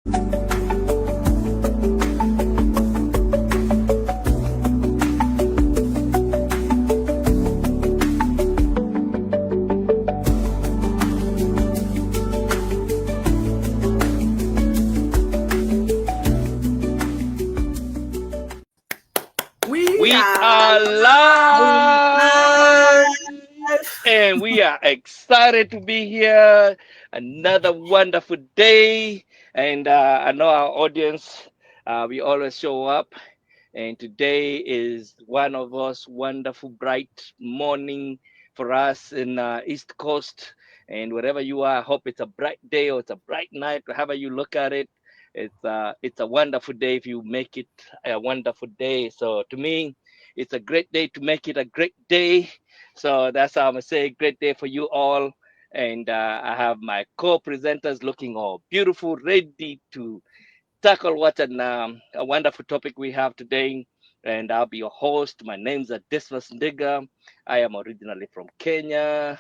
We are live, and we are excited to be here. Another wonderful day, and I know our audience. We always show up, and today is one of those wonderful, bright morning for us in East Coast. And wherever you are, I hope it's a bright day or it's a bright night, however you look at it. It's a wonderful day if you make it a wonderful day. So to me, it's a great day to make it a great day. So that's how I'm gonna say great day for you all. And I have my co-presenters looking all beautiful, ready to tackle what a wonderful topic we have today. And I'll be your host. My name's Dismas Ndiga. I am originally from Kenya,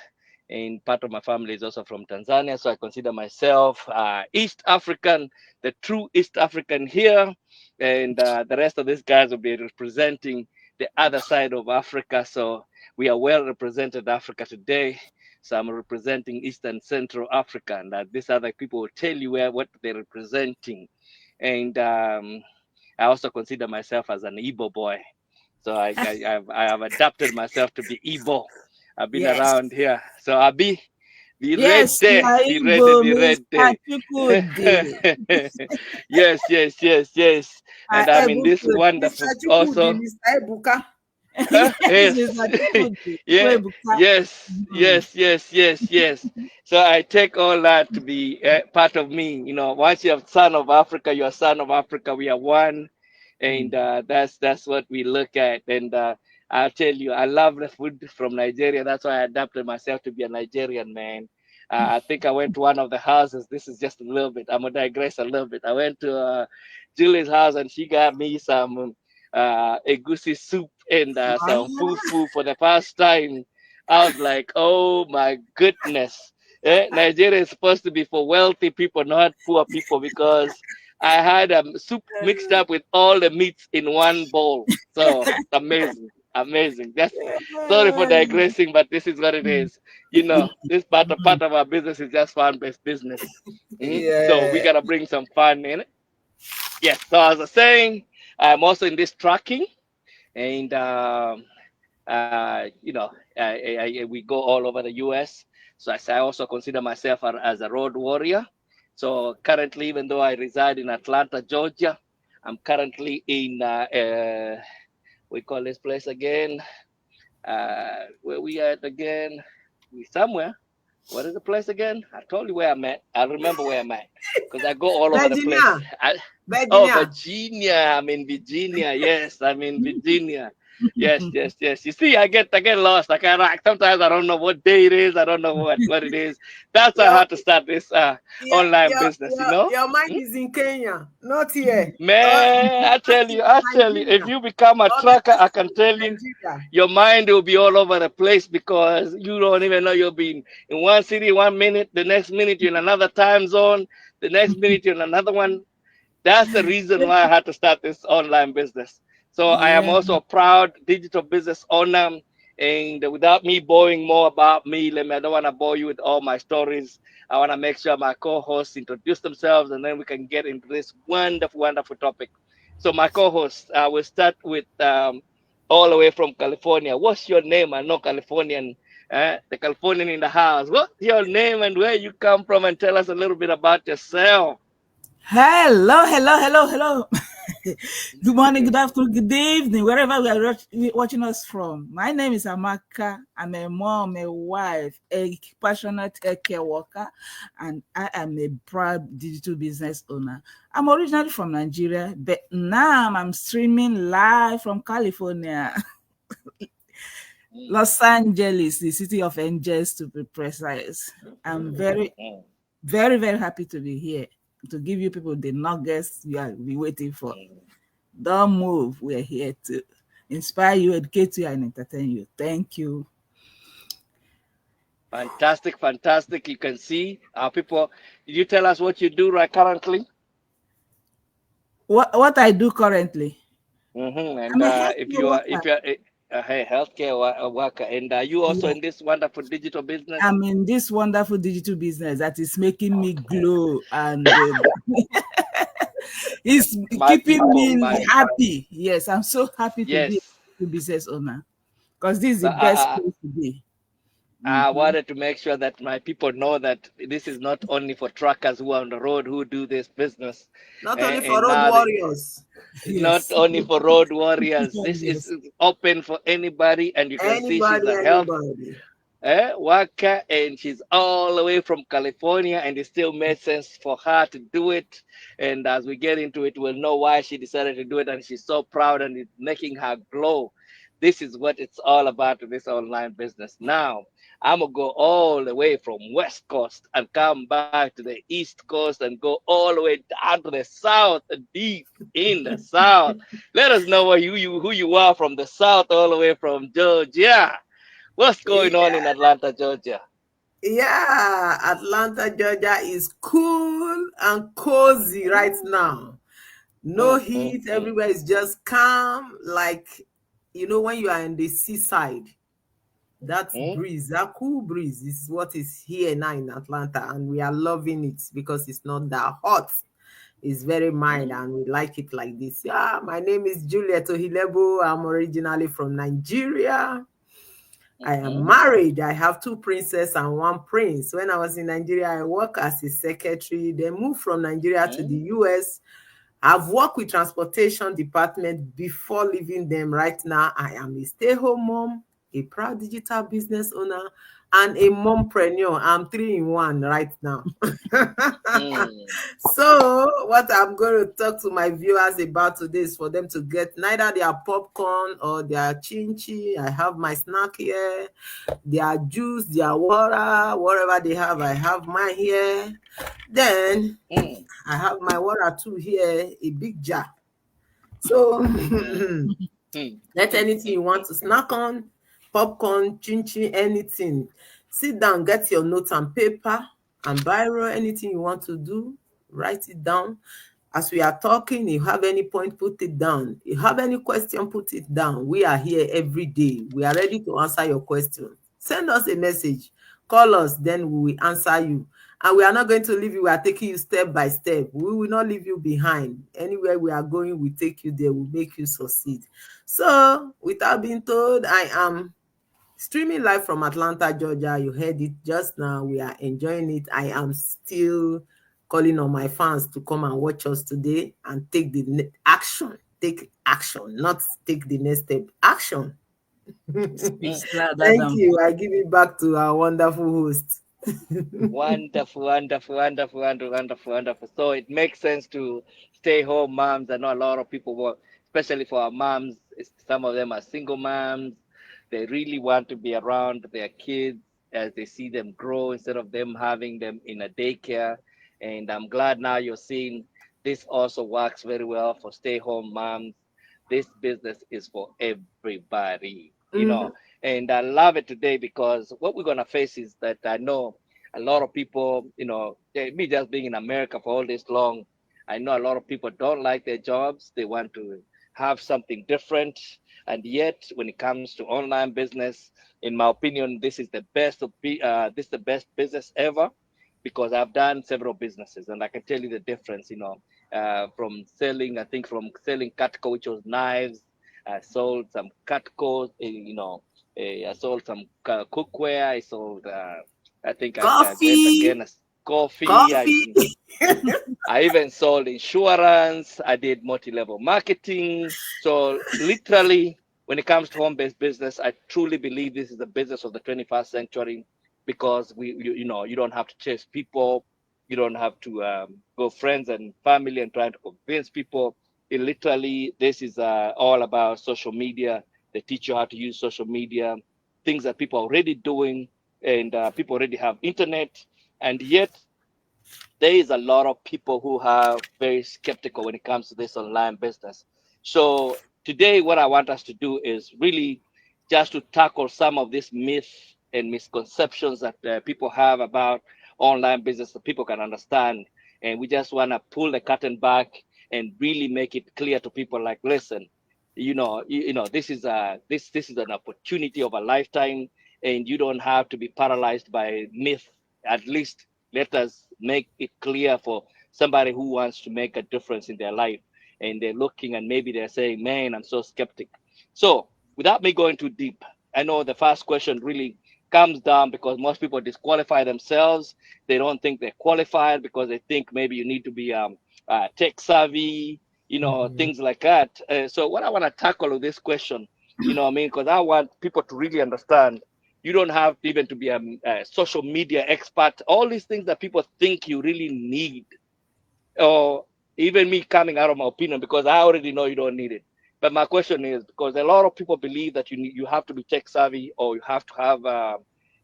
and part of my family is also from Tanzania. So I consider myself East African, the true East African here. And the rest of these guys will be representing the other side of Africa. So we are well represented Africa today. So I'm representing Eastern Central Africa, and these other people will tell you what they're representing. And I also consider myself as an Igbo boy. So I have adapted myself to be Igbo. I've been Yes. around here. So I'll be Yes, ready. Be ready, be Mr. ready. Chukwudi. Yes. And I'm in this wonderful Mr. Chukwudi, also. Mr. Ebuka. Huh? Yes, Yes. Mr. Chukwudi. Yeah. Ebuka. Yes. So I take all that to be part of me. You know, once you're son of Africa, you're a son of Africa. We are one, and that's what we look at. And I'll tell you, I love the food from Nigeria. That's why I adapted myself to be a Nigerian man. I think I went to one of the houses. This is just a little bit. I'm gonna digress a little bit. I went to Julie's house, and she got me some egusi soup and some fufu for the first time. I was like, oh my goodness. Nigeria is supposed to be for wealthy people, not poor people, because I had soup mixed up with all the meats in one bowl. So amazing. That's sorry for digressing, but this is what it is. You know, this part of our business is just fun-based business. So we gotta bring some fun in it. Yes. So as I was saying, I'm also in this tracking, and you know, we go all over the U.S. So I also consider myself as a road warrior. So currently, even though I reside in Atlanta, Georgia, I'm currently in we call this place again. Where we at again? We somewhere. What is the place again? I told you where I'm at. I remember where I'm at because I go all over the place. Virginia. I'm in Virginia. Yes, I'm in Virginia. Yes. You see, I get lost. Sometimes I don't know what day it is. I don't know what it is. That's how I had to start this online business. You know, your mind is in Kenya, not here. Man, I tell you, if you become a tracker, I can tell you, your mind will be all over the place because you don't even know you'll be in one city 1 minute, the next minute you're in another time zone, the next minute you're in another one. That's the reason why I had to start this online business. So I am also a proud digital business owner. And without me boring more about me, I don't want to bore you with all my stories. I want to make sure my co-hosts introduce themselves, and then we can get into this wonderful topic. So my co-host, I will start with all the way from California. What's your name? I know Californian, the Californian in the house. What's your name and where you come from? And tell us a little bit about yourself. Hello. Good morning, good afternoon, good evening, wherever we are watching us from. My name is Amaka. I'm a mom, a wife, a passionate care worker, and I am a proud digital business owner. I'm originally from Nigeria, but now I'm streaming live from California. Los Angeles, the city of angels to be precise. I'm very happy to be here to give you people the nuggets you are waiting for. Don't move. We're here to inspire you, educate you, and entertain you. Thank you. Fantastic. You can see our people. Did you tell us what you do right currently? what I do currently. And I'm a if healthcare you are worker. if you are a healthcare worker, and you also Yeah. in this wonderful digital business. I'm in this wonderful digital business that is making me glow and it's My keeping people, me my happy. Yes, I'm so happy to be yes. a business owner because this is the But best place to be. I Mhm. wanted to make sure that my people know that this is not only for truckers who are on the road who do this business, Not only for and road now warriors, not Yes. only for road warriors. This is Yes. open for anybody, and you can see she's anybody, a health anybody. worker, and she's all the way from California, and it still made sense for her to do it. And as we get into it, we'll know why she decided to do it, and she's so proud, and it's making her glow. This is what it's all about in this online business. Now, I'm gonna go all the way from West Coast and come back to the East Coast and go all the way down to the South, deep in the South. Let us know who you are from the South, all the way from Georgia. What's going on in Yeah, Atlanta, Georgia? yeah. Atlanta, Georgia is cool and cozy right now. No Mm, mm, heat, mm, everywhere is just calm. Like, when you are in the seaside, that mm, breeze, that cool breeze is what is here now in Atlanta. And we are loving it because it's not that hot. It's very mild mm, and we like it like this. Yeah, my name is Juliet Ohilebo. I'm originally from Nigeria. I am mm, married. I have two princesses and one prince. When I was in Nigeria, I worked as a secretary. Then moved from Nigeria to the mm, US. I've worked with transportation department before leaving them. Right now, I am a stay-home mom, a proud digital business owner, and a mompreneur. I'm three in one right now. mm, So, what I'm going to talk to my viewers about today is for them to get neither their popcorn or their chinchi. I have my snack here, their juice, their water, whatever they have, I have mine here. Then mm, I have my water too here, a big jar. So mm, mm, let mm, anything you want mm, to snack on, popcorn, chin chin, anything. Sit down, get your notes and paper and biro, anything you want to do, write it down. As we are talking, you have any point, put it down. You have any question, put it down. We are here every day. We are ready to answer your question. Send us a message, call us, then we will answer you. And we are not going to leave you. We are taking you step by step. We will not leave you behind. Anywhere we are going, we take you there. We make you succeed. So, without being told, I am streaming live from Atlanta, Georgia. You heard it just now. We are enjoying it. I am still calling on my fans to come and watch us today and take the action. Take action, not take the next step. Action. mm. Speaks louder Thank than you. I voice. give it back to our wonderful host. Wonderful, wonderful, wonderful, wonderful, wonderful, wonderful. So it makes sense to stay home moms. I know a lot of people work, especially for our moms. Some of them are single moms. They really want to be around their kids as they see them grow instead of them having them in a daycare. And I'm glad now you're seeing this also works very well for stay home moms. This business is for everybody, you Mhm. know. And I love it today because what we're going to face is that I know a lot of people, me just being in America for all this long, I know a lot of people don't like their jobs. They want to have something different. And yet, when it comes to online business, in my opinion, this is the best business ever because I've done several businesses and I can tell you the difference. From selling, I think from selling Cutco, which was knives, I sold some Cutco, I sold some cookware. I sold, I think I went Coffee, again as coffee. coffee. I even sold insurance. I did multi-level marketing. So literally, when it comes to home-based business, I truly believe this is the business of the 21st century because you don't have to chase people. You don't have to go friends and family and trying to convince people. This is all about social media. They teach you how to use social media, things that people are already doing, and people already have internet. And yet, there is a lot of people who are very skeptical when it comes to this online business. So today, what I want us to do is really just to tackle some of these myths and misconceptions that people have about online business that people can understand. And we just want to pull the curtain back and really make it clear to people like, listen, this is this is an opportunity of a lifetime, and you don't have to be paralyzed by myth. At least let us make it clear for somebody who wants to make a difference in their life, and they're looking and maybe they're saying, man, I'm so skeptic. So without me going too deep, I know the first question really comes down because most people disqualify themselves. They don't think they're qualified because they think maybe you need to be tech savvy, Mhm. things like that. So what I want to tackle with this question, what I mean, because I want people to really understand you don't have even to be a social media expert. All these things that people think you really need, or even me coming out of my opinion, because I already know you don't need it. But my question is, because a lot of people believe that you have to be tech savvy, or you have to have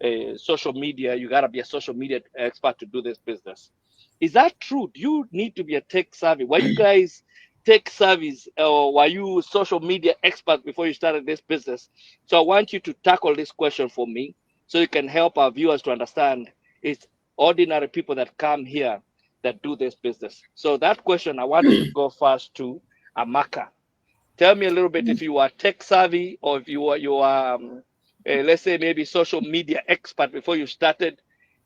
a social media. You got to be a social media expert to do this business. Is that true? Do you need to be a tech savvy? Were you guys tech savvies, or were you social media experts before you started this business? So I want you to tackle this question for me, so you can help our viewers to understand it's ordinary people that come here that do this business. So that question, I want to go first to Amaka. Tell me a little bit if you are tech savvy, or if you are, let's say maybe social media expert before you started,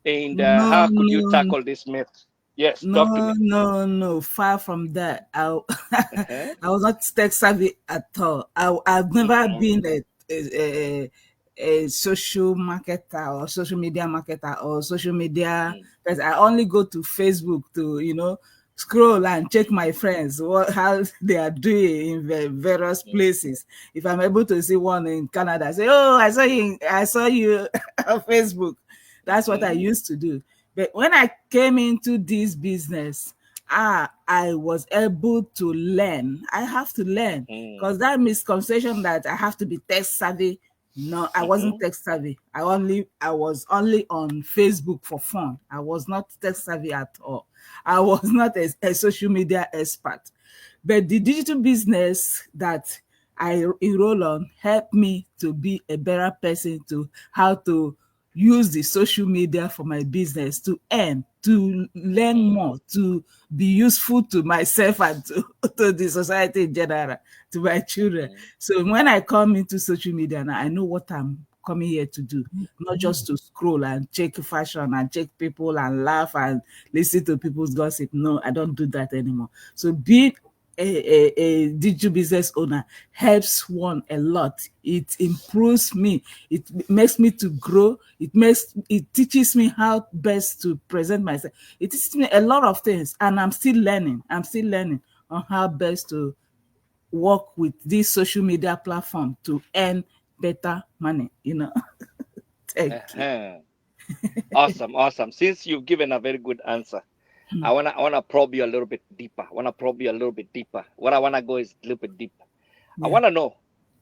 and No, how could you no, tackle this myth? Yes, talk to no, me. no, no. Far from that. Uh-huh. I was not tech savvy at all. I've never Mm-hmm. been a social marketer or social media marketer or social media because I only go to Facebook to, scroll and check my friends, how they are doing in the various places. If I'm able to see one in Canada, I say, oh, I saw you on Facebook. That's what I Mm-hmm. used to do. But when I came into this business, I was able to learn. I have to learn because that misconception that I have to be tech savvy. No, I wasn't Mm-hmm. tech savvy. I was only on Facebook for fun. I was not tech savvy at all. I was not a social media expert. But the digital business that I enroll on helped me to be a better person, to how to use the social media for my business, to earn, to learn Mm-hmm. more, to be useful to myself and to, to the society in general, to my children. Mm-hmm. So when I come into social media now, I know what I'm coming here to do, not just to scroll and check fashion and check people and laugh and listen to people's gossip. No, I don't do that anymore. So being a digital business owner helps one a lot. It improves me. It makes me to grow. It teaches me how best to present myself. It teaches me a lot of things, and I'm still learning. I'm still learning on how best to work with this social media platform to earn better money. Thank you. Uh-huh. Awesome, awesome. Since you've given a very good answer, I wanna probe you a little bit deeper. I wanna probe you a little bit deeper. What I wanna go is a little bit deeper. I Yeah, want to know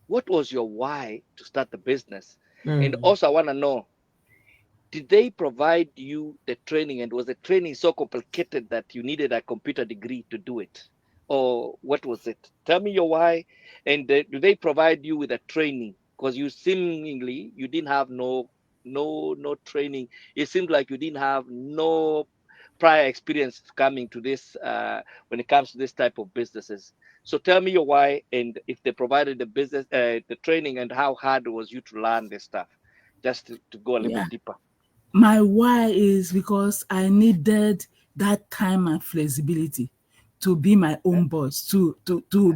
what was your why to start the business? And Mm. also, I want to know, did they provide you the training, and was the training so complicated that you needed a computer degree to do it? Or what was it? Tell me your why. And do they provide you with a training? Because you seemingly you didn't have no training. It seemed like you didn't have no prior experience coming to this when it comes to this type of businesses. So tell me your why, and if they provided the business, the training, and how hard was you to learn this stuff, just to go a little yeah. bit deeper. My why is because I needed that time and flexibility to be my Uh-huh. own boss, to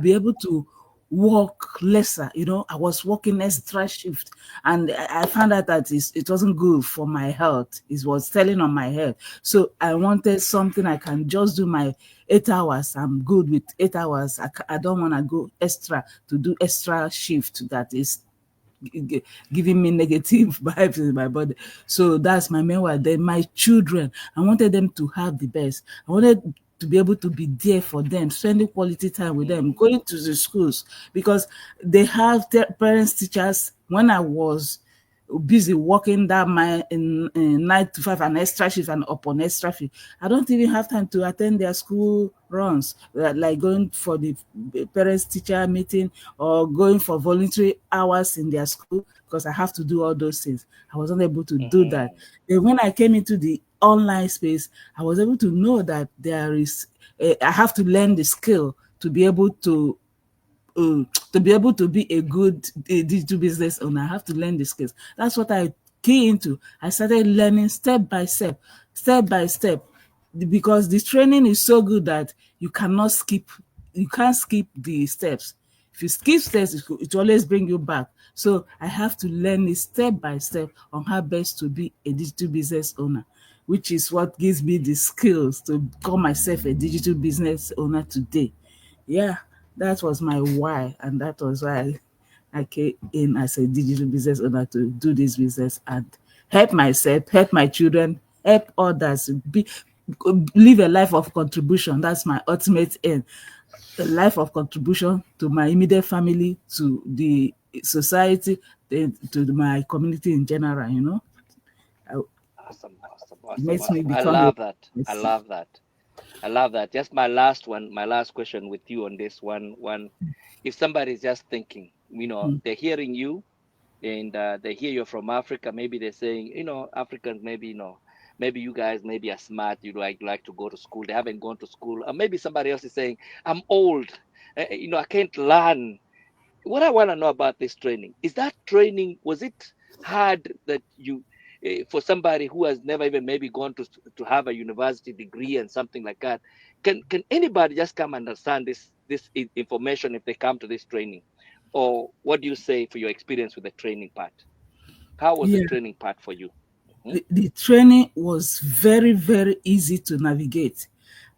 be able to work lesser. I was working extra shift, and I found out that it wasn't good for my health. It was telling on my health. So I wanted something I can just do my 8 hours. I'm good with 8 hours. I don't want to go extra to do extra shift that is giving me negative vibes in my body. So that's my main why. Then my children, I wanted them to have the best. I wanted to be able to be there for them, spending quality time with them, Mm, going to the schools because they have their parents, teachers. When I was busy working that my in 9 to 5 and extra shift and upon extra shift. I don't even have time to attend their school runs, like going for the parents teacher meeting or going for voluntary hours in their school because I have to do all those things. I wasn't able to do that. mhm, Then when I came into the online space, I was able to know that I have to learn the skill uh, to be able to be a good digital business owner. I have to learn the skills. That's what I key into. I started learning step by step, because the training is so good that you can't skip the steps. If you skip steps, it will always bring you back. So I have to learn it step by step on how best to be a digital business owner, which is what gives me the skills to call myself a digital business owner today. Yeah, that was my why, and that was why I came in as a digital business owner to do this business and help myself, help my children, help others, live a life of contribution. That's my ultimate aim. A life of contribution to my immediate family, to the society, to my community in general. Awesome, awesome, It awesome, makes me awesome. I become a love that. I love that. I love that. Just my last one, my last question with you on this one. If somebody is just thinking, they're hearing you, and they hear you're from Africa, maybe they're saying, Africans, maybe, maybe you guys maybe are smart, you like to go to school. They haven't gone to school. Or maybe somebody else is saying, I'm old, I can't learn. What I want to know about this training is that training, was it hard that for somebody who has never even maybe gone to have a university degree and something like that, can anybody just come and understand this information if they come to this training? Or what do you say for your experience with the training part? How was the yeah. training part for you? Hmm. The training was very, very easy to navigate.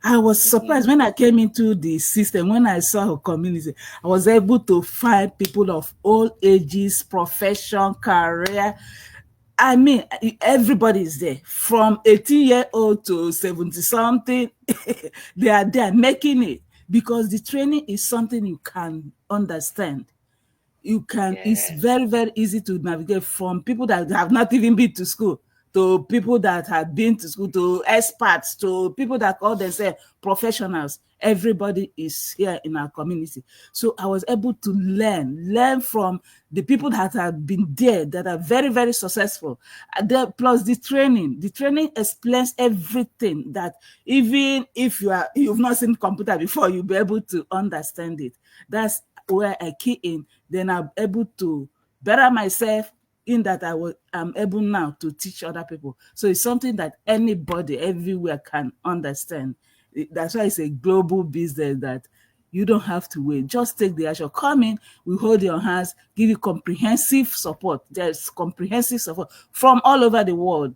I was Hmm. surprised when I came into the system, when I saw a community. I was able to find people of all ages, profession, career. I mean, everybody is there from 18-year-old to 70 something. They are there making it, because the training is something you can understand. It's Yes. very, very easy to navigate, from people that have not even been to school, to people that have been to school, to experts, to people that call themselves professionals. Everybody is here in our community. So I was able to learn from the people that have been there, that are very, very successful. Plus the training explains everything, that even if you've not seen computer before, you'll be able to understand it. That's where I key in. Then I'm able to better myself, in that I'm able now to teach other people. So it's something that anybody everywhere can understand. That's why it's a global business, that you don't have to wait. Just take the action. Come in, we hold your hands, give you comprehensive support. There's comprehensive support from all over the world.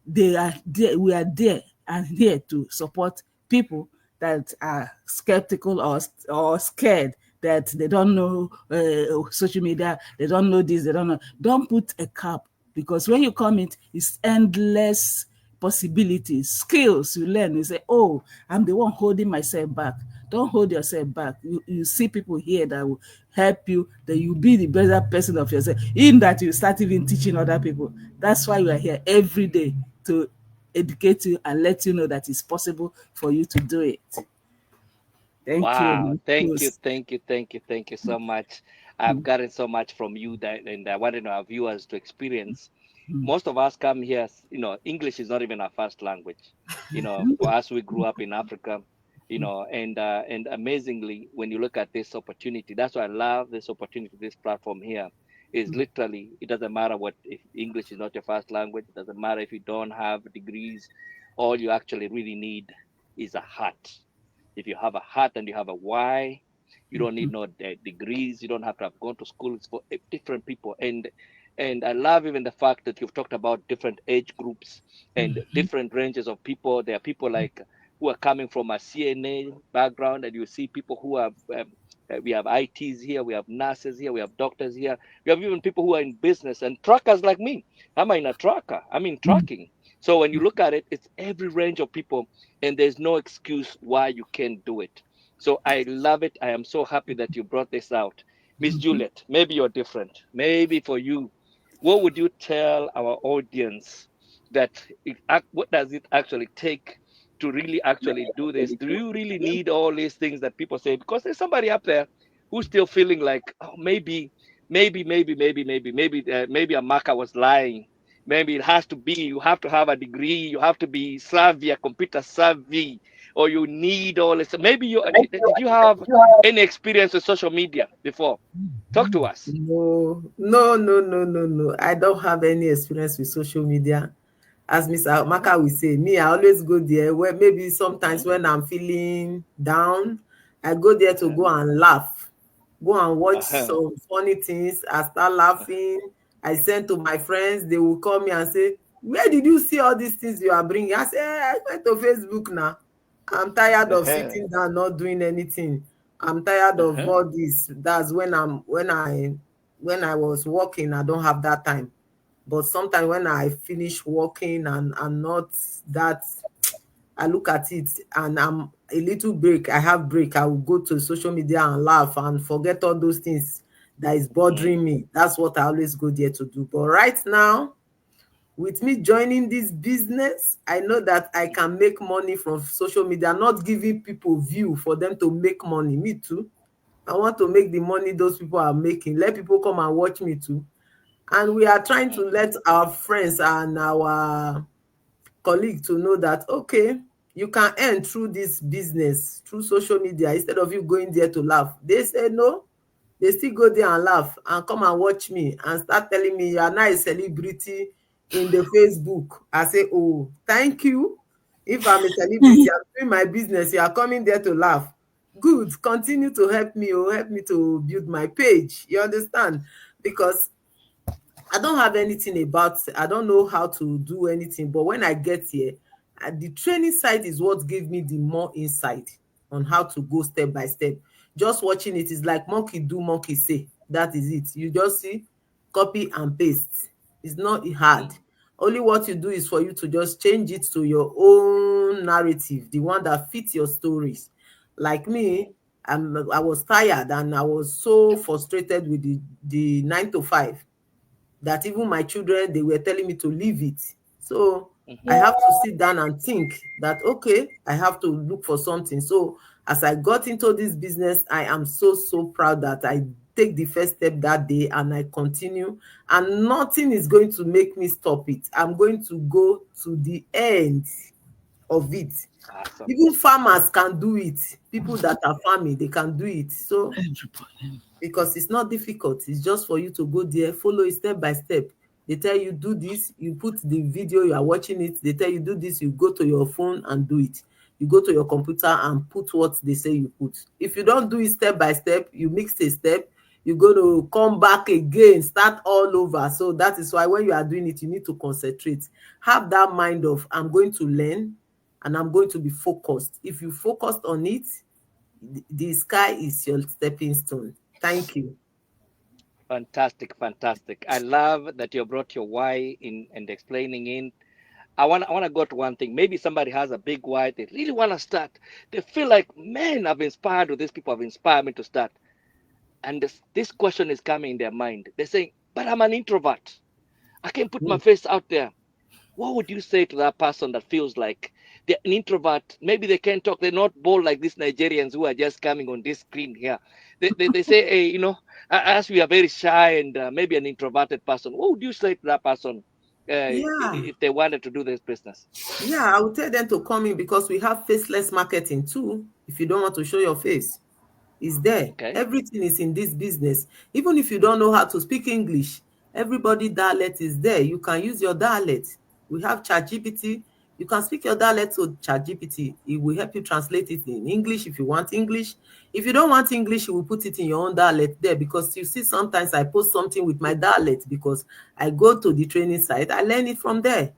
They are there. We are there and here to support people that are skeptical, or scared, that they don't know social media, they don't know this, they don't know. Don't put a cap, because when you come in, it's endless possibilities, skills you learn. You say, oh, I'm the one holding myself back. Don't hold yourself back. You see people here that will help you, that you be the better person of yourself, in that you start even teaching other people. That's why we are here every day, to educate you and let you know that it's possible for you to do it. Thank you, Wow. my Thank you, host. thank you, thank you, thank you so much. I've gotten so much from you, that, and I wanted our viewers to experience. Most of us come here, English is not even our first language. For us, we grew up in Africa, and amazingly, when you look at this opportunity, that's why I love this opportunity, this platform here. Is literally, it doesn't matter what, if English is not your first language, it doesn't matter if you don't have degrees. All you actually really need is a heart. If you have a heart and you have a why, you don't need no degrees. You don't have to have gone to school. It's for different people. And I love even the fact that you've talked about different age groups and different ranges of people. There are people like who are coming from a CNA background, and you see people who have we have ITs here, we have nurses here, we have doctors here, we have even people who are in business, and truckers like me. I'm in a trucker. I'm in trucking. So when you look at it, it's every range of people, and there's no excuse why you can't do it. So I love it. I am so happy that you brought this out. Miss Juliet, maybe you're different. Maybe for you, what would you tell our audience that what does it actually take to really actually do this? Do you really need all these things that people say? Because there's somebody up there who's still feeling like, oh, maybe Amaka was lying. Maybe it has to be you have to have a degree, you have to be savvy, a computer savvy, or you need all this. Maybe you did you have any experience with social media before? Talk to us. No, no, no, no, no, no. I don't have any experience with social media. As Mr. Hmm. Maka will say, me, I always go there where maybe Hmm. sometimes when I'm feeling down, I go there to Uh-huh. go and laugh, go and watch Uh-huh. some funny things. I start laughing. I send to my friends, they will call me and say, where did you see all these things you are bringing? I say, I went to Facebook now. I'm tired of Uh-huh. sitting down, not doing anything. I'm tired of Uh-huh. all this. That's when I was working, I don't have that time. But sometimes when I finish working and I'm not that, I look at it and I'm a little break. I have break. I will go to social media and laugh and forget all those things that is bothering Mm. me. That's what I always go there to do. But right now, with me joining this business, I know that I can make money from social media, not giving people view for them to make money. Me too. I want to make the money those people are making. Let people come and watch me too. And we are trying to Mm. let our friends and our colleague to know that okay, you can earn through this business through social media instead of you going there to laugh. They say no, they still go there and laugh and come and watch me and start telling me you are now a celebrity in the Facebook. I say, oh, thank you. If I'm a celebrity, I'm doing my business, you are coming there to laugh. Good, continue to help me or help me to build my page. You understand? Because I don't have anything about, I don't know how to do anything, but when I get here, the training side is what gave me the more insight on how to go step by step. Just watching it is like monkey do, monkey say. That is it. You just see, copy and paste. It's not hard. Mm. Only what you do is for you to just change it to your own narrative, the one that fits your stories. Like me, Mm. I was tired and I was so frustrated with the 9 to 5 that even my children, they were telling me to leave it. So I Mhm. have to sit down and think that okay, I have to look for something. So as I got into this business, I am so proud that I take the first step that day and I continue, and nothing is going to make me stop it. I'm going to go to the end of it. Awesome. Even farmers can do it. People that are farming, they can do it. So Everybody. because it's not difficult. It's just for you to go there, follow it step by step. They tell you do this, you put the video, you are watching it. They tell you do this, you go to your phone and do it. You go to your computer and put what they say you put. If you don't do it step by step, you mix a step, you're going to come back again, start all over. So that is why when you are doing it, you need to concentrate. Have that mind of I'm going to learn and I'm going to be focused. If you focused on it, the sky is your stepping stone. Thank you. Fantastic, fantastic. I love that you brought your why in and explaining it. I wanna go to one thing. Maybe somebody has a big why, they really wanna start. They feel like, man, I've inspired with these people have inspired me to start. And this question is coming in their mind. They're saying, but I'm an introvert. I can't put my Mm. face out there. What would you say to that person that feels like they're an introvert? Maybe they can't talk. They're not bold like these Nigerians who are just coming on this screen here. They say, hey, as we are very shy and maybe an introverted person, what would you say to that person Yeah, if they wanted to do this business? yeah, I would tell them to come in because we have faceless marketing too. If you don't want to show your face, it's there. Okay. Everything is in this business. Even if you don't know how to speak English, everybody dialect is there. You can use your dialect. We have ChatGPT. You can speak your dialect to ChatGPT. It will help you translate it in English if you want English. If you don't want English, you will put it in your own dialect there because you see sometimes I post something with my dialect because I go to the training site, I learn it from there.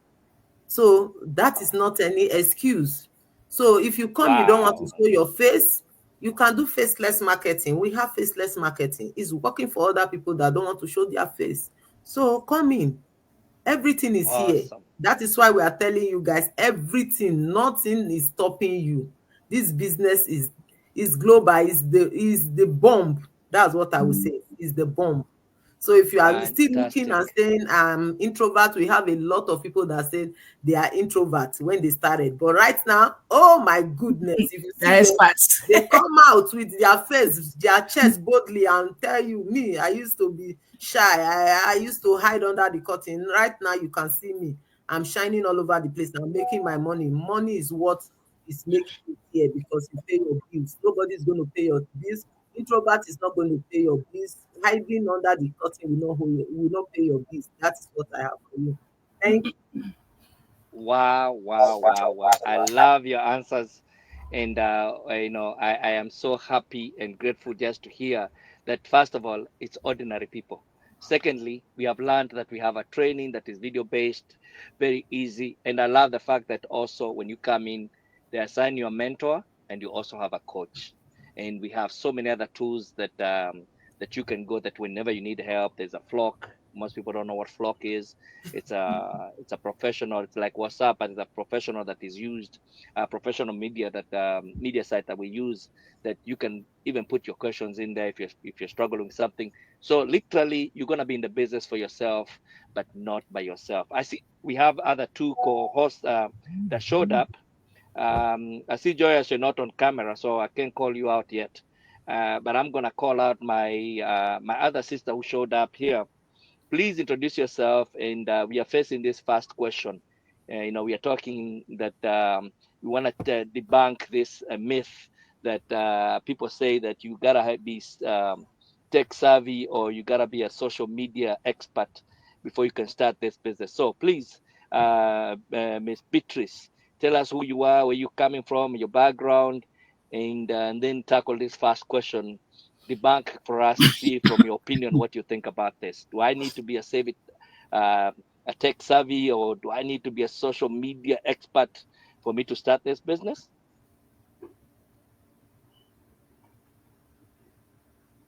So that is not any excuse. So if you come, you don't want to Wow. show your face, you can do faceless marketing. We have faceless marketing. It's working for other people that don't want to show their face. So come in. Everything is here. Awesome. That is why we are telling you guys everything, nothing is stopping you. This business is global, is the bomb. That's what I would say. Is the bomb. So if you are still looking and Fantastic. saying introvert, we have a lot of people that said they are introverts when they started. But right now, oh my goodness, if you see They're them, experts. they come out with their face, their chest boldly and tell you, me, I used to be shy. I used to hide under the curtain. Right now, you can see me. I'm shining all over the place. I'm making my money. Money is what is making you here because you pay your bills. Nobody's going to pay your bills. Introvert is not going to pay your bills. Hiding under the curtain will not pay your bills. That is what I have for you. Thank Wow, wow, wow, wow. I love your answers. And, I am so happy and grateful just to hear that, first of all, it's ordinary people. Secondly, we have learned that we have a training that is video based, very easy. And I love the fact that also when you come in, they assign you a mentor and you also have a coach. And we have so many other tools that you can go that whenever you need help, there's a flock. Most people don't know what flock is. It's a professional. It's like WhatsApp, but it's a professional that is used, professional media that media site that we use, that you can even put your questions in there if you're struggling with something. So literally, you're gonna be in the business for yourself, but not by yourself. I see we have other two co-hosts that showed up. I see Joyous, you're not on camera, so I can't call you out yet. But I'm gonna call out my other sister who showed up here. Please introduce yourself, and we are facing this first question. We are talking that we want to debunk this myth that people say that you gotta be tech savvy or you gotta be a social media expert before you can start this business. So please, Miss Beatrice, tell us who you are, where you're coming from, your background, and then tackle this first question, debunk for us to see from your opinion what you think about this. Do I need to be uh, a tech savvy, or do I need to be a social media expert for me to start this business?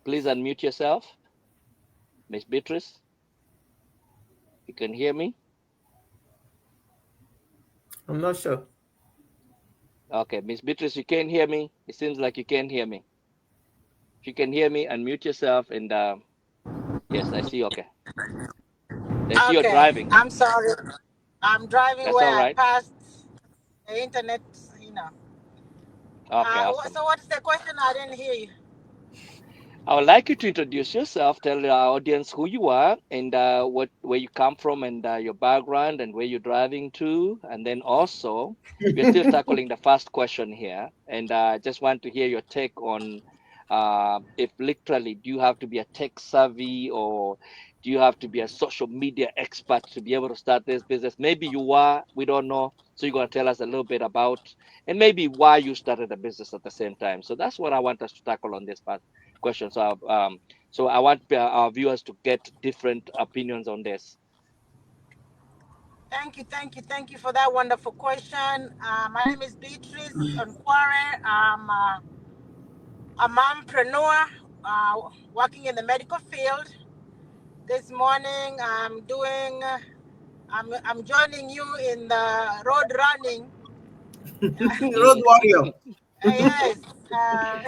Please unmute yourself, Miss Beatrice. You can hear me? I'm not sure. Okay, Miss Beatrice, you can hear me. It seems like you can hear me. If you can hear me, unmute yourself. And yes, I see. Okay, I see you're Okay, driving. I'm sorry. I'm driving That's where all I right. passed the internet, you know. Okay, awesome. So what's the question? I didn't hear you. I would like you to introduce yourself, tell our audience who you are and what where you come from and your background and where you're driving to, and then also we're still tackling the first question here, and I just want to hear your take on if literally do you have to be a tech savvy or do you have to be a social media expert to be able to start this business? Maybe you are, we don't know. So you're going to tell us a little bit about and maybe why you started a business at the same time. So that's what I want us to tackle on this part question. So I want our viewers to get different opinions on this. Thank you for that wonderful question. My name is Beatrice Onkware. I'm a mompreneur working in the medical field. This morning, I'm joining you in the road running. Road warrior. Yes, uh,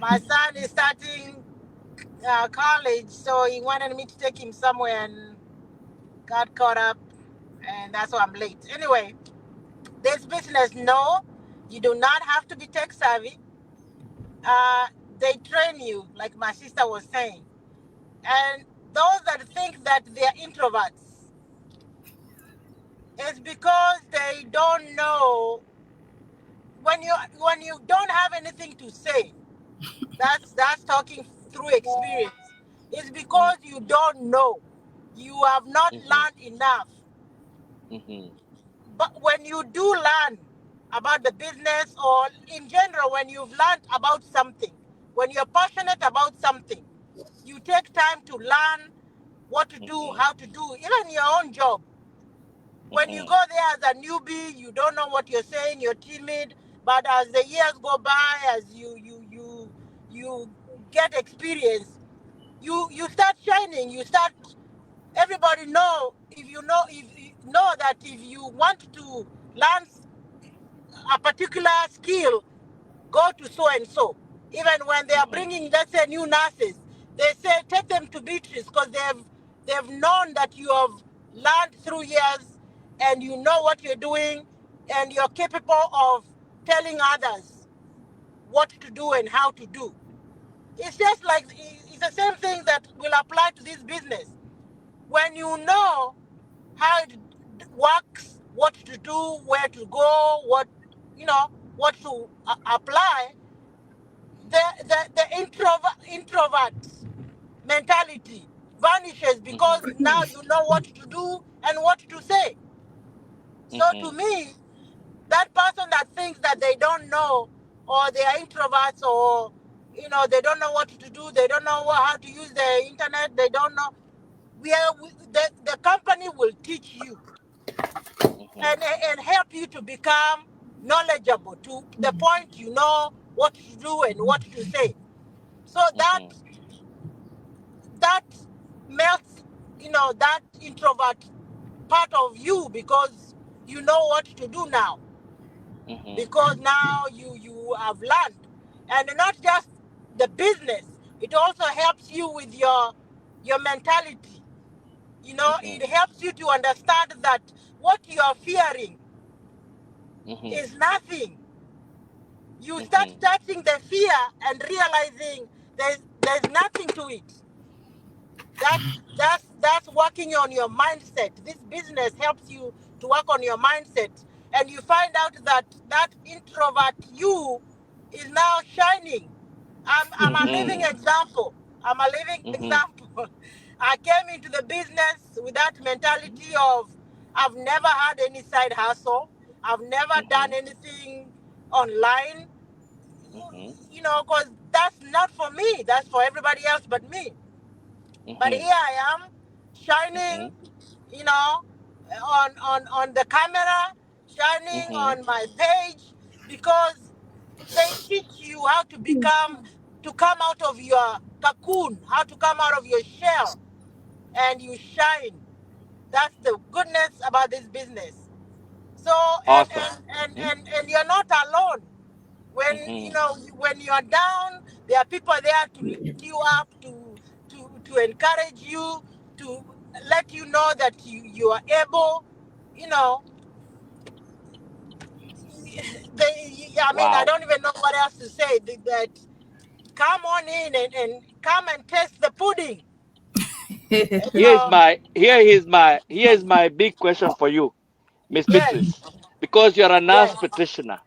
my son is starting college, so he wanted me to take him somewhere and got caught up, and that's why I'm late. Anyway, this business, no, you do not have to be tech savvy. Uh, they train you, like my sister was saying. And those that think that they're introverts, it's because they don't know when you don't have anything to say. That's talking through experience. It's Mm, because you don't know. You have not mhm, learned enough. mhm, But when you do learn about the business, or in general, when you've learned about something, when you're passionate about something, you take time to learn what to do, mhm, how to do, even your own job. When you mhm, go there as a newbie, you don't know what you're saying, you're timid. But as the years go by, as you get experience, you start shining. You start, everybody if you know that if you want to learn a particular skill, go to so and so. Even when they are mhm, bringing, let's say, new nurses, They say take them to Beatrice because they've known that you have learned through years and you know what you're doing and you're capable of telling others what to do and how to do. It's just like it's the same thing that will apply to this business. When you know how it works, what to do, where to go, what to apply, the introvert mentality vanishes because Mhm. now you know what to do and what to say. So to Mhm. me, that person that thinks that they don't know or they are introverts or they don't know what to do, they don't know how to use the internet, they don't know. The company will teach you Mhm. and help you to become knowledgeable to the point you know what to do and what to say. So Mhm. that melts that introvert part of you because you know what to do now, Mhm. because now you have learned. And not just the business, it also helps you with your mentality. It Mhm. helps you to understand that what you are fearing Mhm. is nothing. You start Mhm. touching the fear and realizing there's nothing to it. That's working on your mindset. This business helps you to work on your mindset, and you find out that that introvert you is now shining. I'm a living Mhm. example. I'm a living Mhm. example. I came into the business with that mentality of I've never had any side hustle. I've never done Mhm. anything online, Mhm. because that's not for me. That's for everybody else but me. But Mhm. here I am, shining, Mhm. you know, on the camera, shining Mhm. on my page, because they teach you how to come out of your cocoon, how to come out of your shell, and you shine. That's the goodness about this business. So, Awesome. Mhm. and you're not alone. Mhm. When you're down, there are people there to lift you up, to encourage you, to let you know that you are able. You know, I mean, I Wow. don't even know what else to say. That come on in and come and taste the pudding. You know, Here is my big question for you, Miss yes, Beatrice, because you're a nurse yes, practitioner.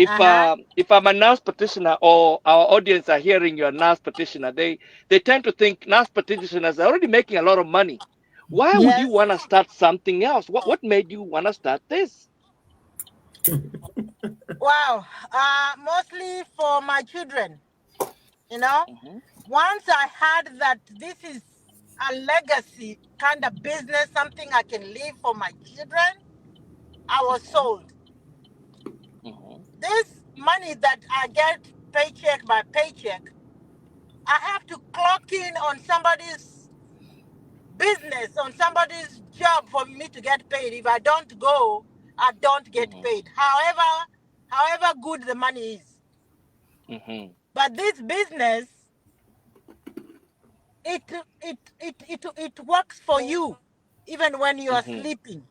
uh huh, If I'm a nurse practitioner or our audience are hearing you're a nurse practitioner, they tend to think nurse practitioners are already making a lot of money. Why would you yes. want to start something else? What made you want to start this? Wow. Mostly for my children. You know, Mhm. once I heard that this is a legacy kind of business, something I can leave for my children, I was Mhm. sold. Mhm. This money that I get paycheck by paycheck, I have to clock in on somebody's business, on somebody's job for me to get paid. If I don't go, I don't get Mhm. paid. However good the money is. Mhm. But this business, it works for you even when you are Mhm. sleeping.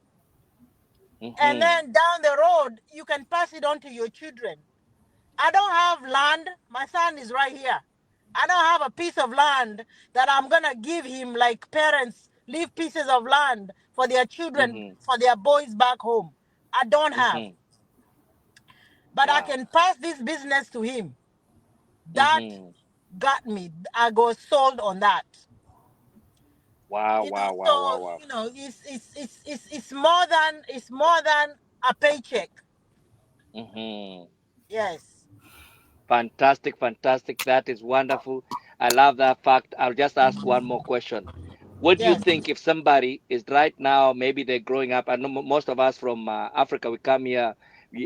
And Mhm. then down the road, you can pass it on to your children. I don't have land. My son is right here. I don't have a piece of land that I'm going to give him like parents leave pieces of land for their children, Mhm. for their boys back home. I don't have. Mhm. But I Wow. can pass this business to him. That Mhm. got me. I got sold on that. Wow. Wow. Wow. Wow. So, Wow. it's more than a paycheck. Mhm. Yes. Fantastic, fantastic. That is wonderful. I love that fact. I'll just ask one more question. What do you Yes. think if somebody is right now, maybe they're growing up? I know most of us from Africa, we come here,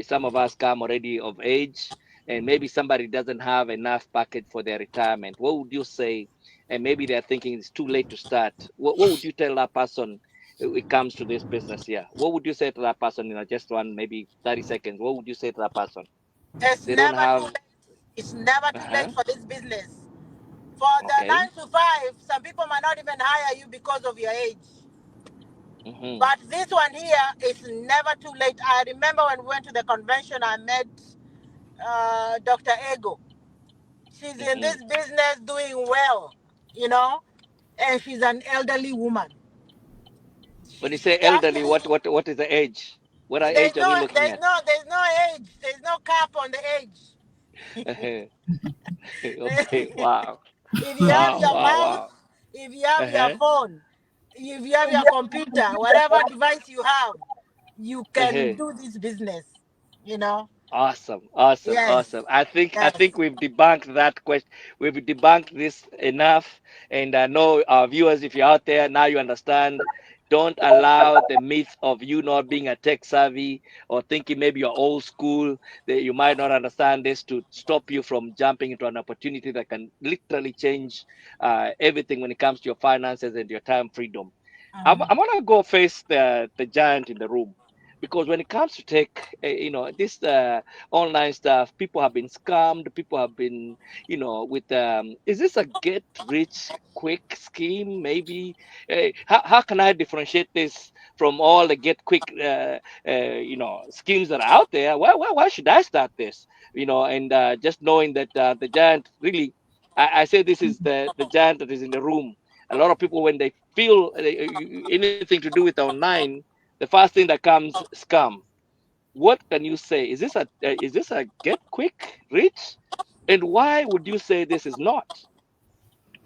some of us come already of age, and maybe somebody doesn't have enough package for their retirement. What would you say? And maybe they're thinking it's too late to start. What would you tell that person it comes to this business here? What would you say to that person, just one, maybe 30 seconds? What would you say to that person? It's They don't never too have. late. It's never too late Uh-huh. for this business. For the Okay. 9 to 5, some people might not even hire you because of your age. Mm-hmm. But this one here is never too late. I remember when we went to the convention, I met Dr. Ego. She's in Mm-hmm. this business doing well, you know, and she's an elderly woman. When you say She elderly, actually, what is the age? What age are we looking at? there's no age, there's no cap on the age. Okay. Wow. If you have Wow. your Wow. mouse, Wow. if you have your Uh-huh. phone, if you have your computer, whatever device you have, you can Uh-huh. do this business. You know? Awesome, awesome, Yes, awesome. I yes. think we've debunked that question. We've debunked this enough, and I know our viewers, if you're out there now, you understand. Don't allow the myth of you not being a tech savvy or thinking maybe you're old school that you might not understand this to stop you from jumping into an opportunity that can literally change everything when it comes to your finances and your time freedom. Mhm. I'm gonna go face the giant in the room because when it comes to tech, this online stuff, people have been scammed. People have been, with is this a get rich quick scheme? Maybe how can I differentiate this from all the get quick, schemes that are out there? Why should I start this? And just knowing that the giant really, I say this is the giant that is in the room. A lot of people when they feel anything to do with online, the first thing that comes scam. What can you say? Is this a get quick rich? And why would you say this is not?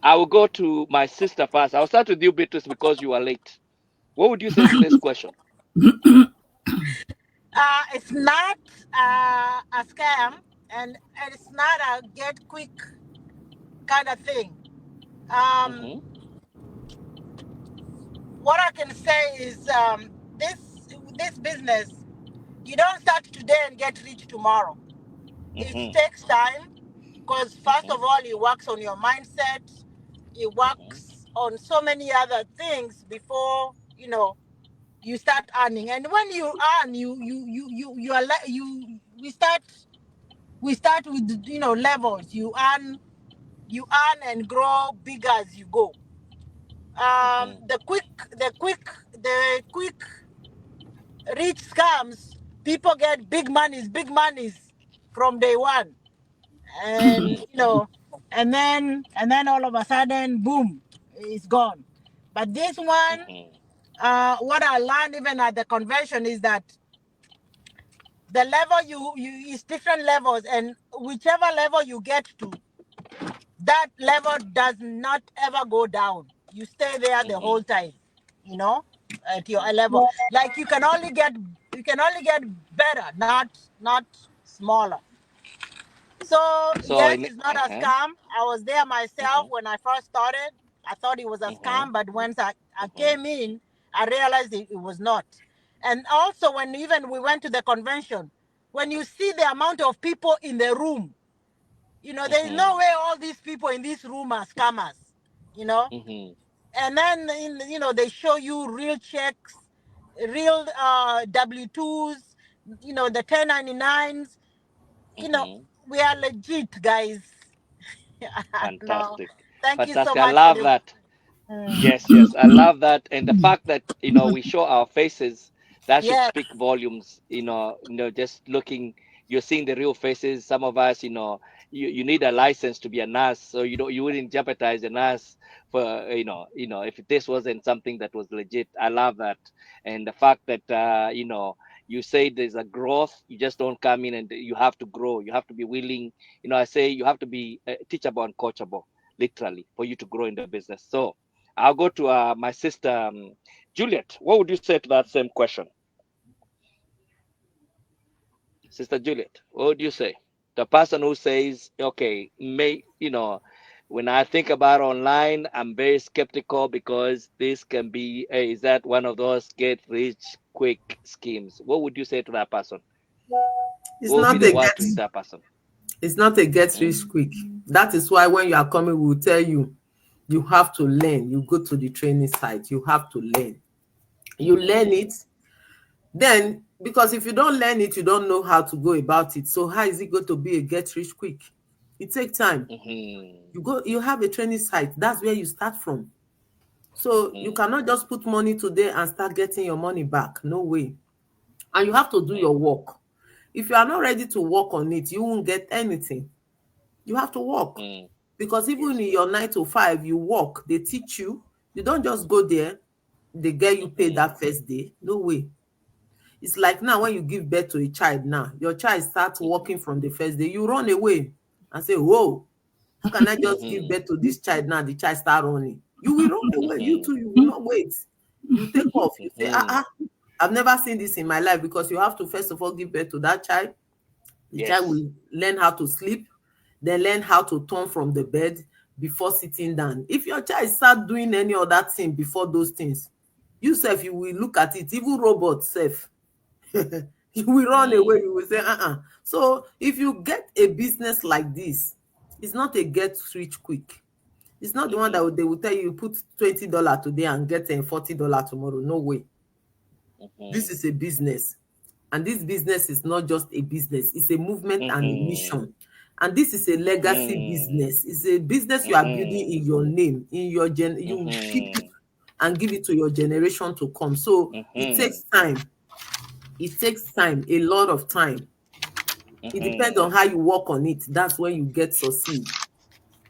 I will go to my sister first. I'll start with you, Beatrice, because you are late. What would you say to this question? It's not a scam, and it's not a get quick kind of thing. Um, Mm-hmm, what I can say is this this business, you don't start today and get rich tomorrow. It mm-hmm, takes time because first mm-hmm, of all, it works on your mindset. It mm-hmm, works on so many other things before you start earning. And when you earn, you are you we start with levels. You earn and grow bigger as you go. mm-hmm, The quick rich scams, people get big monies from day one, and mm-hmm, and then all of a sudden, boom, it's gone. But this one, mm-hmm, what I learned even at the convention is that the level you is different levels, and whichever level you get to, that level does not ever go down. You stay there the mm-hmm, whole time, you know, at your level. Like you can only get better, not smaller. So So yes, in it's not a uh-huh, scam. I was there myself mm-hmm, when I first started. I thought it was a mm-hmm, scam, but once I mm-hmm, came in, I realized it was not. And also, when even we went to the convention, when you see the amount of people in the room, there is mm-hmm, no way all these people in this room are scammers, you know. mm-hmm, And then they show you real checks, real W-2s, the 1099s. You know, mm-hmm. we are legit, guys. No, Fantastic, thank you so fantastic. I much for love the. that. Mm. Yes, yes, I love that, and the fact that we show our faces, that should Yes. speak volumes. Just looking, you're seeing the real faces. Some of us, you need a license to be a nurse, so you wouldn't jeopardize a nurse for if this wasn't something that was legit. I love that, and the fact that you say there's a growth. You just don't come in and you have to grow. You have to be willing. I say you have to be teachable and coachable, literally, for you to grow in the business. So I'll go to my sister, Juliet. What would you say to that same question? Sister Juliet, what would you say? The person who says, okay, when I think about online, I'm very skeptical because this can be, is that one of those get rich quick schemes? What would you say to that person? It's What would be not the a word get to that person? it's not a get Hmm. rich quick. That is why when you are coming, we will tell you you have to learn. You go to the training site, you have to learn. You learn Hmm. it, then because if you don't learn it, you don't know how to go about it. So how is it going to be a get rich quick? It takes time. Mhm. You have a training site. That's where you start from. So you Mhm. cannot just put money today and start getting your money back. No way. And you have to do Mhm. your work. If you are not ready to work on it, you won't get anything. You have to work. Mhm. Because even Yes. in your 9 to 5, you work. They teach you. You don't just go there, they get you paid Mhm. that first day. No way. It's like now when you give birth to a child now, your child starts Mhm. walking from the first day. You run away and say, whoa, how can I just give Mhm. birth to this child now? The child start running. You will run away. You Mhm. too, you will not wait. You take off. You say, Mhm. I've never seen this in my life, because you have to first of all give birth to that child. The child Yes. will learn how to sleep, then learn how to turn from the bed before sitting down. If your child start doing any other thing before those things, you sef, you will look at it. Even robot sef, you will run away. Mhm. You will say, So if you get a business like this, it's not a get rich quick. It's not the one that Mhm. they will tell you put $20 today and get $40 tomorrow. No way. This Mhm. is a business. And this business is not just a business, it's a movement and a Mhm. mission. And this is a legacy Mhm. business. It's a business you are building in Mhm. your name, in your you keep Mhm. and give it to your generation to come. So it takes Mhm. time. It takes time, a lot of time. It depends Mhm. on how you work on it. That's when you get succeed.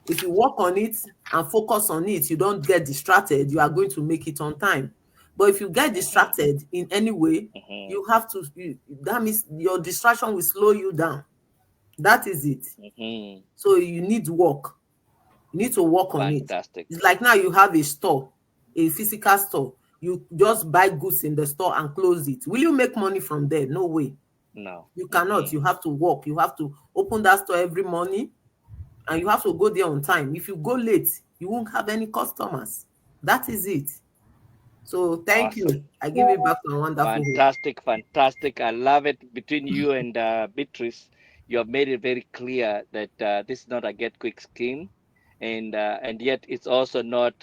If you work on it and focus on it, you don't get distracted, you are going to make it on time. But if you get Mhm. distracted in any way, Mhm. you have to, that means your distraction will slow you down. That is it. Mhm. So you need work. You need to work on it. Fantastic. It's like now you have a store, a physical store. You just buy goods in the store and close it. Will you make money from there? No way. No. You cannot. You Mhm. have to work. You have to open that store every morning, and you have to go there on time. If you go late, you won't have any customers. That is it. So thank Awesome. you. I give it back to a wonderful host. Fantastic, fantastic. I love it. Between you and Beatrice, you have made it very clear that this is not a get quick scheme, and yet it's also not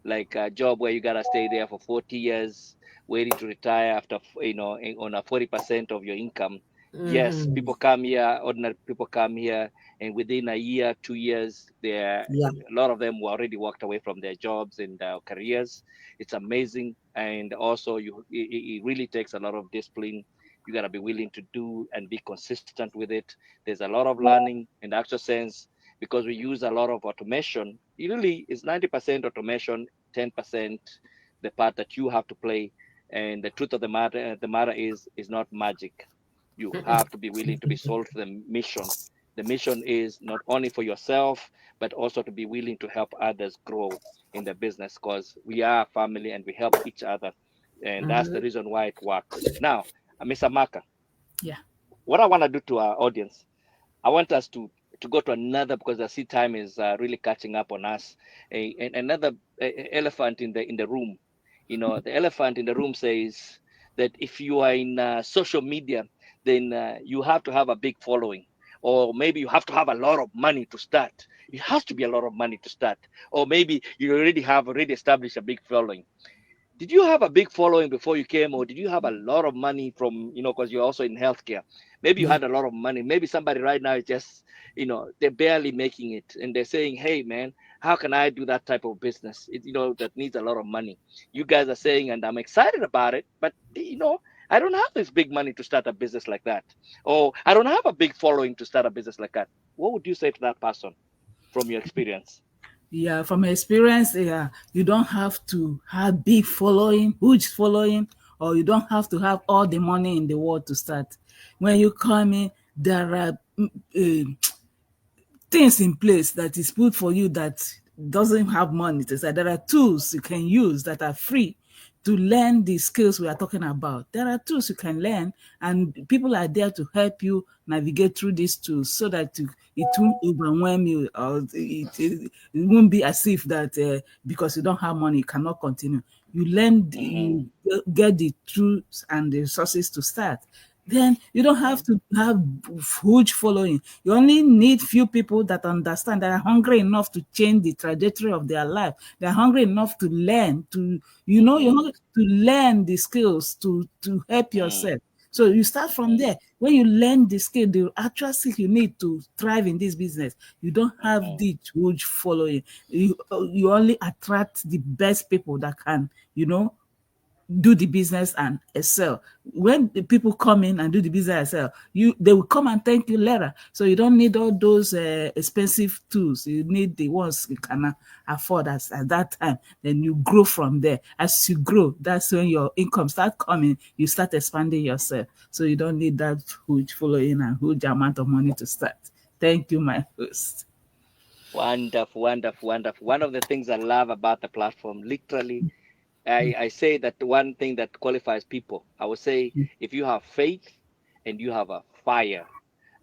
like a job where you gotta stay there for 40 years waiting to retire after on a 40% of your income. Yes, Mm-hmm. people come here, ordinary people come here, and within a year, 2 years, they're Yeah. a lot of them were already walked away from their jobs and careers. It's amazing, and also it really takes a lot of discipline. You got to be willing to do and be consistent with it. There's a lot of learning in the actual sense, because we use a lot of automation. It really is 90% automation, 10% the part that you have to play. And the truth of the matter is not magic. You have to be willing to be sold to the mission. The mission is not only for yourself, but also to be willing to help others grow in the business, because we are family and we help each other. And that's the Mm-hmm. reason why it works. Now, Mr. Maka, Yeah. what I want to do to our audience, I want us to go to another, because I see time is really catching up on us. Another elephant in the room. The elephant in the room says that if you are in social media, then you have to have a big following, or maybe you have to have a lot of money to start. It has to be a lot of money to start, or maybe you already established a big following. Did you have a big following before you came, or did you have a lot of money from, because you're also in healthcare? Maybe you Yeah. had a lot of money. Maybe somebody right now is just, they're barely making it, and they're saying, hey man, how can I do that type of business, that needs a lot of money? You guys are saying, and I'm excited about it, but I don't have this big money to start a business like that, or I don't have a big following to start a business like that. What would you say to that person from your experience? Yeah, from experience, yeah, you don't have to have big following, huge following, or you don't have to have all the money in the world to start. When you come in, there are things in place that is put for you that doesn't have money to say. There are tools you can use that are free to learn the skills we are talking about. There are tools you can learn, and people are there to help you navigate through these tools so that it won't overwhelm you, or it won't be as if that because you don't have money you cannot continue. You learn, Mm-hmm. you get the tools and the resources to start. Then you don't have Mm-hmm. to have huge following. You only need few people that understand, that are hungry enough to change the trajectory of their life. They're hungry enough to learn, you're Mm-hmm. hungry to learn the skills to help Mm-hmm. yourself. So you start from Mm-hmm. there. When you learn the skill, the actual skill you need to thrive in this business, you don't have Mm-hmm. the huge following. You only attract the best people that can, do the business and excel. When the people come in and do the business and excel, they will come and thank you later. So you don't need all those expensive tools. You need the ones you can afford at that time. Then you grow from there. As you grow, that's when your income start coming. You start expanding yourself. So you don't need that huge following and huge amount of money to start. Thank you, my host. Wonderful, wonderful, wonderful. One of the things I love about the platform, literally, I say that one thing that qualifies people, I would say, if you have faith and you have a fire,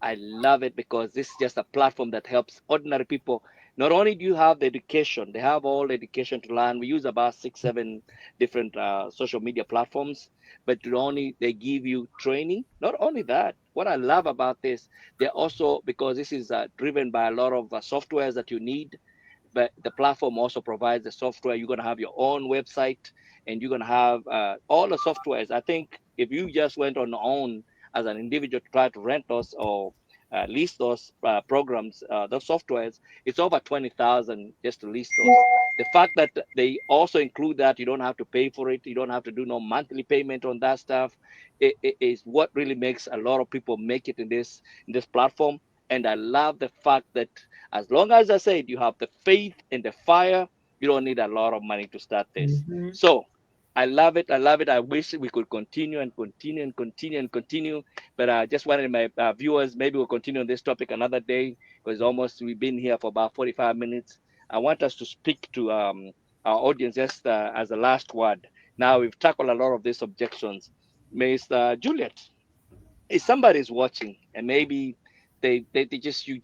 I love it because this is just a platform that helps ordinary people. Not only do you have the education, they have all the education to learn. We use about 6, 7 different social media platforms, but not only they give you training. Not only that, what I love about this, they also, because this is driven by a lot of softwares that you need, but the platform also provides the software. You're going to have your own website, and you're going to have all the softwares. I think if you just went on your own as an individual to try to rent those or lease those programs, those softwares, it's over 20,000 just to lease those. The fact that they also include that you don't have to pay for it, you don't have to do no monthly payment on that stuff, it is what really makes a lot of people make it in this platform. And I love the fact that as long as I said you have the faith and the fire, you don't need a lot of money to start this. Mm-hmm. So I love it. I love it. I wish we could continue and continue and continue and continue. But I just wanted my viewers, maybe we'll continue on this topic another day because almost we've been here for about 45 minutes. I want us to speak to our audience just as a last word. Now we've tackled a lot of these objections. Miss Juliet, if somebody's watching and maybe they just you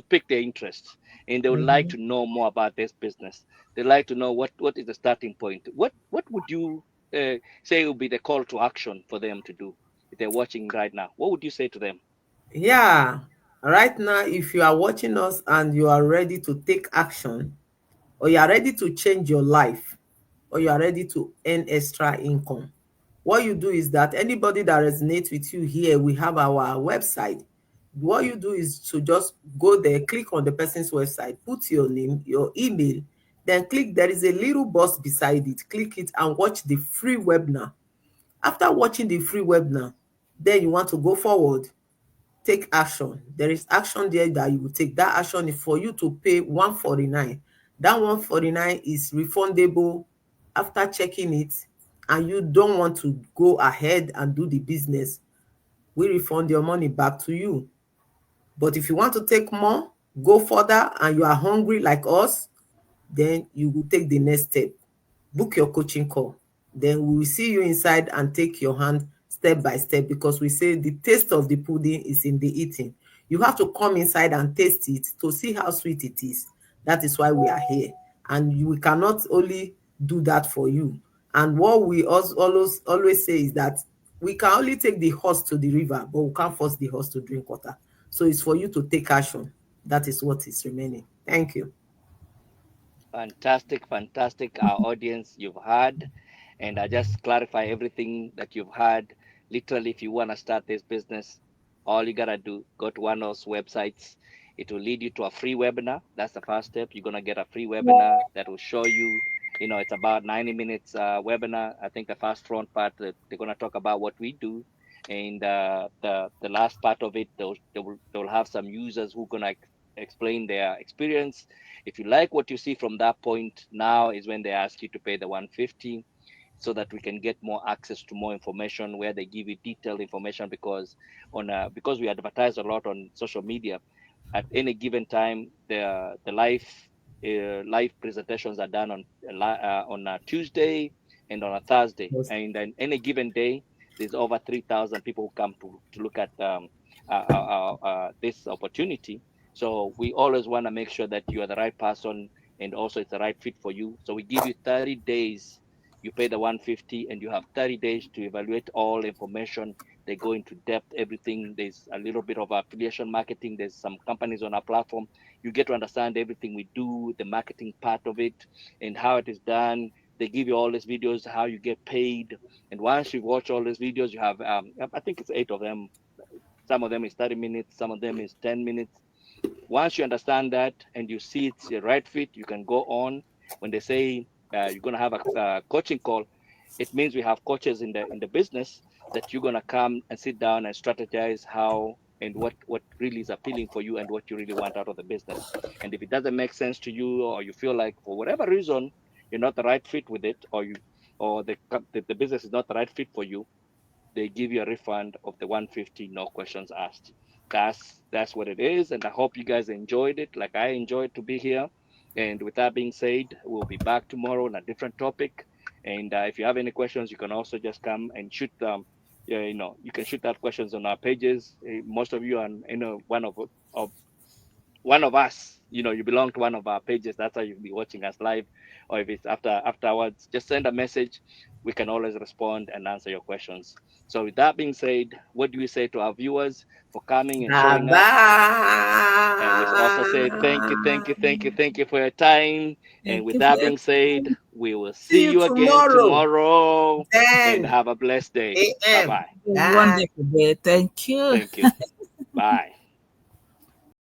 pick their interest and they would like Mm-hmm. to know more about this business, they like to know what is the starting point, what would you say would be the call to action for them to do if they're watching right now? What would you say to them? Yeah. Right now, if you are watching us and you are ready to take action, or you are ready to change your life, or you are ready to earn extra income, what you do is that anybody that resonates with you here, we have our website. What you do is to just go there, click on the person's website, put your name, your email, then click. There is a little box beside it. Click it and watch the free webinar. After watching the free webinar, then you want to go forward, take action. There is action there that you will take. That action is for you to pay 149. That 149 is refundable after checking it, and you don't want to go ahead and do the business. We refund your money back to you. But if you want to take more, go further, and you are hungry like us, then you will take the next step. Book your coaching call. Then we will see you inside and take your hand step by step, because we say the taste of the pudding is in the eating. You have to come inside and taste it to see how sweet it is. That is why we are here. And we cannot only do that for you. And what we also always say is that we can only take the horse to the river, but we can't force the horse to drink water. So it's for you to take action. That is what is remaining. Thank you. Fantastic, fantastic. Our audience, you've heard, and I just clarify everything that you've heard. Literally, if you want to start this business, all you gotta do, go to one of those websites. It will lead you to a free webinar. That's the first step. You're gonna get a free webinar that will show you. It's about 90 minutes webinar. I think the first front part they're gonna talk about what we do, and the last part of it, they'll have some users who gonna explain their experience. If you like what you see from that point, now is when they ask you to pay the 150 so that we can get more access to more information where they give you detailed information, because we advertise a lot on social media. At any given time, the live presentations are done on a Tuesday and on a Thursday, Yes. and then any given day there's over 3,000 people who come to look at this opportunity. So we always want to make sure that you are the right person and also it's the right fit for you. So we give you 30 days. You pay the 150 and you have 30 days to evaluate all information. They go into depth, everything. There's a little bit of affiliation marketing. There's some companies on our platform. You get to understand everything we do, the marketing part of it and how it is done. They give you all these videos how you get paid, and once you watch all these videos, you have I think it's 8 of them. Some of them is 30 minutes, some of them is 10 minutes. Once you understand that and you see it's the right fit, you can go on. When they say you're going to have a coaching call, it means we have coaches in the business that you're going to come and sit down and strategize how and what really is appealing for you and what you really want out of the business. And if it doesn't make sense to you, or you feel like for whatever reason you're not the right fit with it, or you or the business is not the right fit for you, they give you a refund of the 150, no questions asked. That's what it is, and I hope you guys enjoyed it like I enjoyed to be here. And with that being said, we'll be back tomorrow on a different topic. And if you have any questions, you can also just come and shoot them. Yeah, you can shoot out questions on our pages. Most of you are, of one of us, you belong to one of our pages. That's how you'll be watching us live. Or if it's afterwards, just send a message. We can always respond and answer your questions. So with that being said, what do we say to our viewers for coming and Bye showing up? And we also say thank you, thank you, bye. thank you, thank you for your time. And Thank with you for that your being said, we will See see you you again tomorrow, tomorrow. And 10 have a blessed day. Bye a.m. bye. Bye. wonderful day. Thank you. Thank you. Bye.